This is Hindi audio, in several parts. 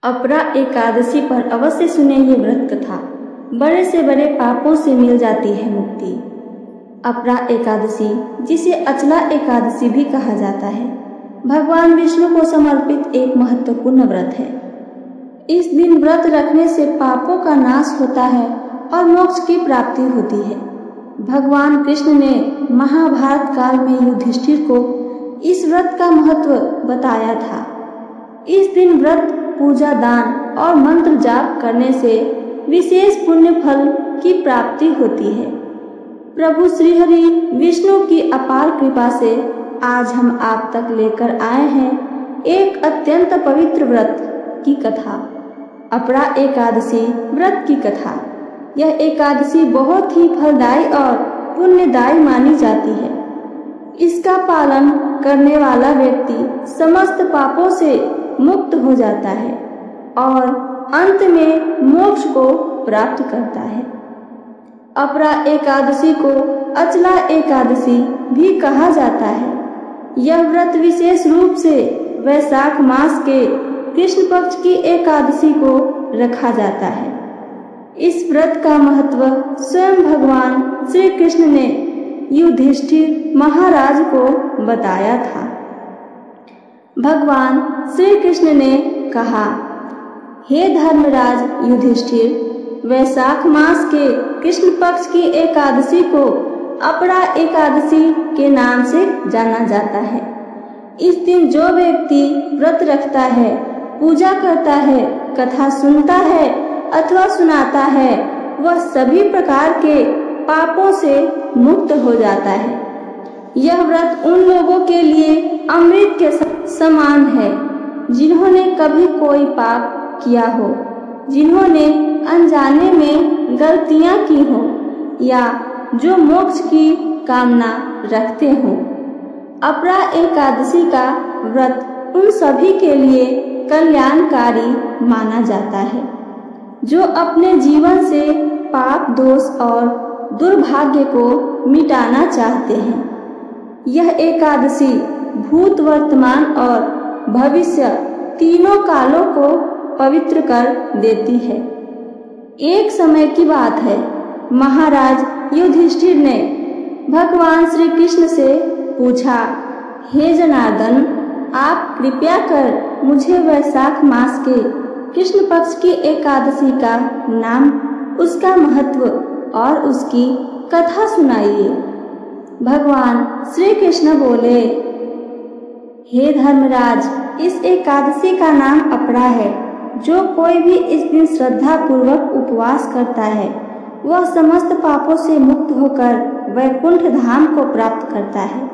अपरा एकादशी पर अवश्य सुने ये व्रत कथा। बड़े से बड़े पापों से मिल जाती है मुक्ति। अपरा एकादशी, जिसे अचला एकादशी भी कहा जाता है, भगवान विष्णु को समर्पित एक महत्वपूर्ण व्रत है। इस दिन व्रत रखने से पापों का नाश होता है और मोक्ष की प्राप्ति होती है। भगवान कृष्ण ने महाभारत काल में युधिष्ठिर को इस व्रत का महत्व बताया था। इस दिन व्रत, पूजा, दान और मंत्र जाप करने से विशेष पुण्य फल की प्राप्ति होती है। प्रभु श्रीहरि विष्णु की अपार कृपा से आज हम आप तक लेकर आए हैं एक अत्यंत पवित्र व्रत की कथा, अपरा एकादशी व्रत की कथा। यह एकादशी बहुत ही फलदायी और पुण्यदायी मानी जाती है। इसका पालन करने वाला व्यक्ति समस्त पापों से मुक्त हो जाता है और अंत में मोक्ष को प्राप्त करता है। अपरा एकादशी को अचला एकादशी भी कहा जाता है। यह व्रत विशेष रूप से वैशाख मास के कृष्ण पक्ष की एकादशी को रखा जाता है। इस व्रत का महत्व स्वयं भगवान श्री कृष्ण ने युधिष्ठिर महाराज को बताया था। भगवान श्री कृष्ण ने कहा, हे धर्मराज युधिष्ठिर, वैशाख मास के कृष्ण पक्ष की एकादशी को अपरा एकादशी के नाम से जाना जाता है। इस दिन जो व्यक्ति व्रत रखता है, पूजा करता है, कथा सुनता है अथवा सुनाता है, वह सभी प्रकार के पापों से मुक्त हो जाता है। यह व्रत उन लोगों के लिए अमृत के समान है जिन्होंने कभी कोई पाप किया हो, जिन्होंने अनजाने में गलतियां की हो या जो मोक्ष की कामना रखते हो। अपरा एकादशी का व्रत उन सभी के लिए कल्याणकारी माना जाता है जो अपने जीवन से पाप, दोष और दुर्भाग्य को मिटाना चाहते हैं। यह एकादशी भूत, वर्तमान और भविष्य तीनों कालों को पवित्र कर देती है। एक समय की बात है, महाराज युधिष्ठिर ने भगवान श्री कृष्ण से पूछा, हे जनार्दन, आप कृपया कर मुझे वैशाख मास के कृष्ण पक्ष की एकादशी का नाम, उसका महत्व और उसकी कथा सुनाइए। भगवान श्री कृष्ण बोले, हे धर्मराज, इस एकादशी का नाम अपरा है। जो कोई भी इस दिन श्रद्धा पूर्वक उपवास करता है, वह समस्त पापों से मुक्त होकर वैकुंठ धाम को प्राप्त करता है।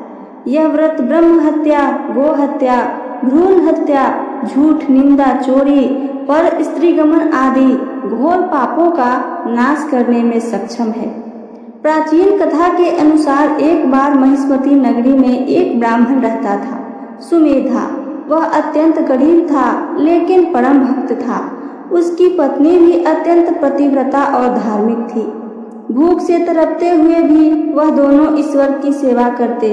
यह व्रत ब्रह्म हत्या, गो हत्या, भ्रूण हत्या, झूठ, निंदा, चोरी, पर स्त्रीगमन आदि घोर पापों का नाश करने में सक्षम है। प्राचीन कथा के अनुसार एक बार महिष्मती नगरी में एक ब्राह्मण रहता था, सुमेधा। वह अत्यंत गरीब था लेकिन परम भक्त था। उसकी पत्नी भी अत्यंत पतिव्रता और धार्मिक थी। भूख से तड़पते हुए भी वह दोनों ईश्वर की सेवा करते,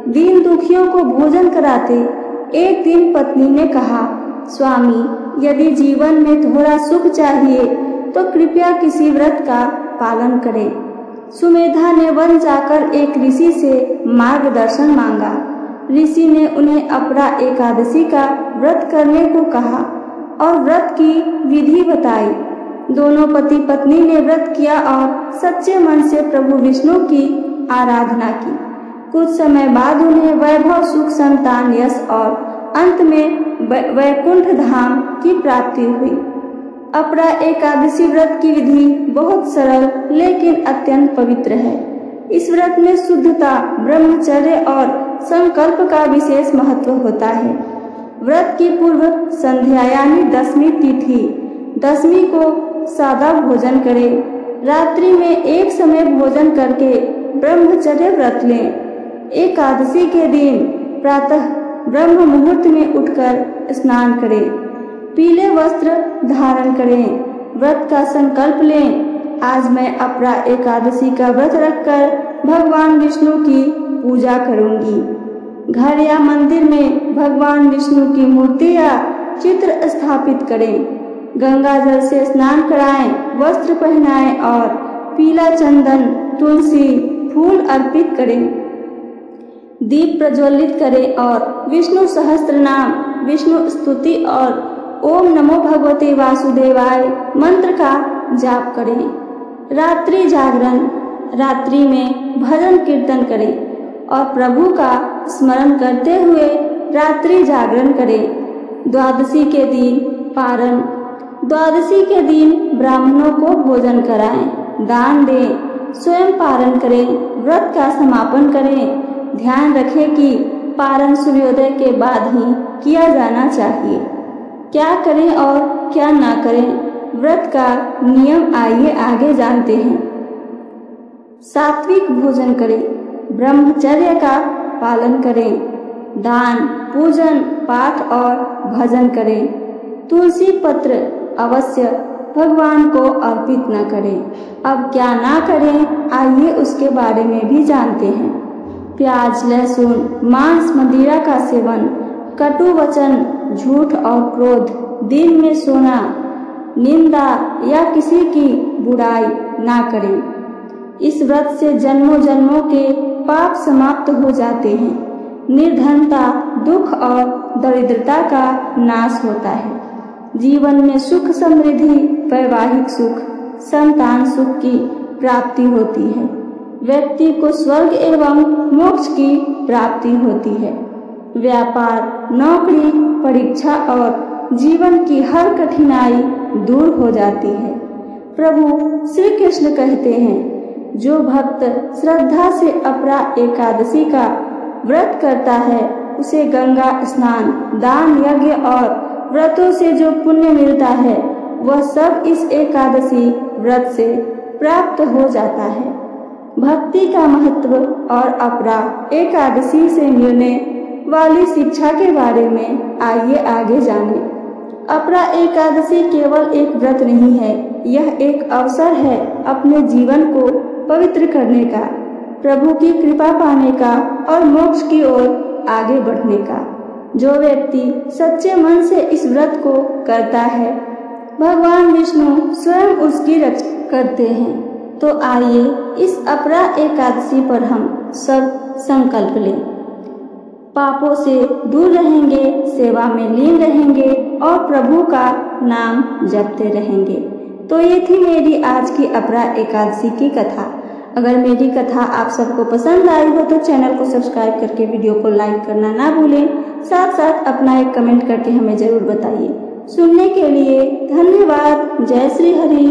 दीन दुखियों को भोजन कराते। एक दिन पत्नी ने कहा, स्वामी, यदि जीवन में थोड़ा सुख चाहिए तो कृपया किसी व्रत का पालन करें। सुमेधा ने वन जाकर एक ऋषि से मार्गदर्शन मांगा। ऋषि ने उन्हें अपरा एकादशी का व्रत करने को कहा और व्रत की विधि बताई। दोनों पति पत्नी ने व्रत किया और सच्चे मन से प्रभु विष्णु की आराधना की। कुछ समय बाद उन्हें वैभव, सुख, संतान, यश और अंत में वैकुंठ धाम की प्राप्ति हुई। अपरा एकादशी व्रत की विधि बहुत सरल लेकिन अत्यंत पवित्र है। इस व्रत में शुद्धता, ब्रह्मचर्य और संकल्प का विशेष महत्व होता है। व्रत की पूर्व संध्या यानी दशमी तिथि, दशमी को सादा भोजन करें। रात्रि में एक समय भोजन करके ब्रह्मचर्य व्रत लें। एकादशी के दिन प्रातः ब्रह्म मुहूर्त में उठकर स्नान करें, पीले वस्त्र धारण करें, व्रत का संकल्प लें, आज मैं अपरा एकादशी का व्रत रखकर भगवान विष्णु की पूजा करूंगी। घर या मंदिर में भगवान विष्णु की मूर्ति या चित्र स्थापित करें। गंगा जल से स्नान कराएं, वस्त्र पहनाएं और पीला चंदन, तुलसी, फूल अर्पित करें। दीप प्रज्वलित करें और विष्णु सहस्त्र नाम, विष्णु स्तुति और ओम नमो भगवते वासुदेवाय मंत्र का जाप करें। रात्रि जागरण, रात्रि में भजन कीर्तन करें और प्रभु का स्मरण करते हुए रात्रि जागरण करें। द्वादशी के दिन पारण, द्वादशी के दिन ब्राह्मणों को भोजन कराएं, दान दें, स्वयं पारण करें, व्रत का समापन करें। ध्यान रखें कि पारण सूर्योदय के बाद ही किया जाना चाहिए। क्या करें और क्या ना करें, व्रत का नियम आइए आगे जानते हैं। सात्विक भोजन करें, ब्रह्मचर्य का पालन करें, दान, पूजन, पाठ और भजन करें। तुलसी पत्र अवश्य भगवान को अर्पित न करें। अब क्या ना करें, आइए उसके बारे में भी जानते हैं। प्याज, लहसुन, मांस, मदिरा का सेवन, कटु वचन, झूठ और क्रोध, दिन में सोना, निंदा या किसी की बुराई ना करें। इस व्रत से जन्मों जन्मों के पाप समाप्त हो जाते हैं। निर्धनता, दुख और दरिद्रता का नाश होता है। जीवन में सुख समृद्धि, वैवाहिक सुख, संतान सुख की प्राप्ति होती है। व्यक्ति को स्वर्ग एवं मोक्ष की प्राप्ति होती है। व्यापार, नौकरी, परीक्षा और जीवन की हर कठिनाई दूर हो जाती है। प्रभु श्री कृष्ण कहते हैं, जो भक्त श्रद्धा से अपरा एकादशी का व्रत करता है उसे गंगा स्नान, दान, यज्ञ और व्रतों से जो पुण्य मिलता है वह सब इस एकादशी व्रत से प्राप्त हो जाता है। भक्ति का महत्व और अपरा एकादशी से मिलने वाली शिक्षा के बारे में आइए आगे जानें। अपरा एकादशी केवल एक व्रत नहीं है, यह एक अवसर है अपने जीवन को पवित्र करने का, प्रभु की कृपा पाने का और मोक्ष की ओर आगे बढ़ने का। जो व्यक्ति सच्चे मन से इस व्रत को करता है, भगवान विष्णु स्वयं उसकी रक्षा करते हैं। तो आइए इस अपरा एकादशी पर हम सब संकल्प लें। पापों से दूर रहेंगे, सेवा में लीन रहेंगे और प्रभु का नाम जपते रहेंगे। तो ये थी मेरी आज की अपरा एकादशी की कथा। अगर मेरी कथा आप सबको पसंद आई हो तो चैनल को सब्सक्राइब करके वीडियो को लाइक करना ना भूलें। साथ साथ अपना एक कमेंट करके हमें जरूर बताइए। सुनने के लिए धन्यवाद। जय श्री हरि।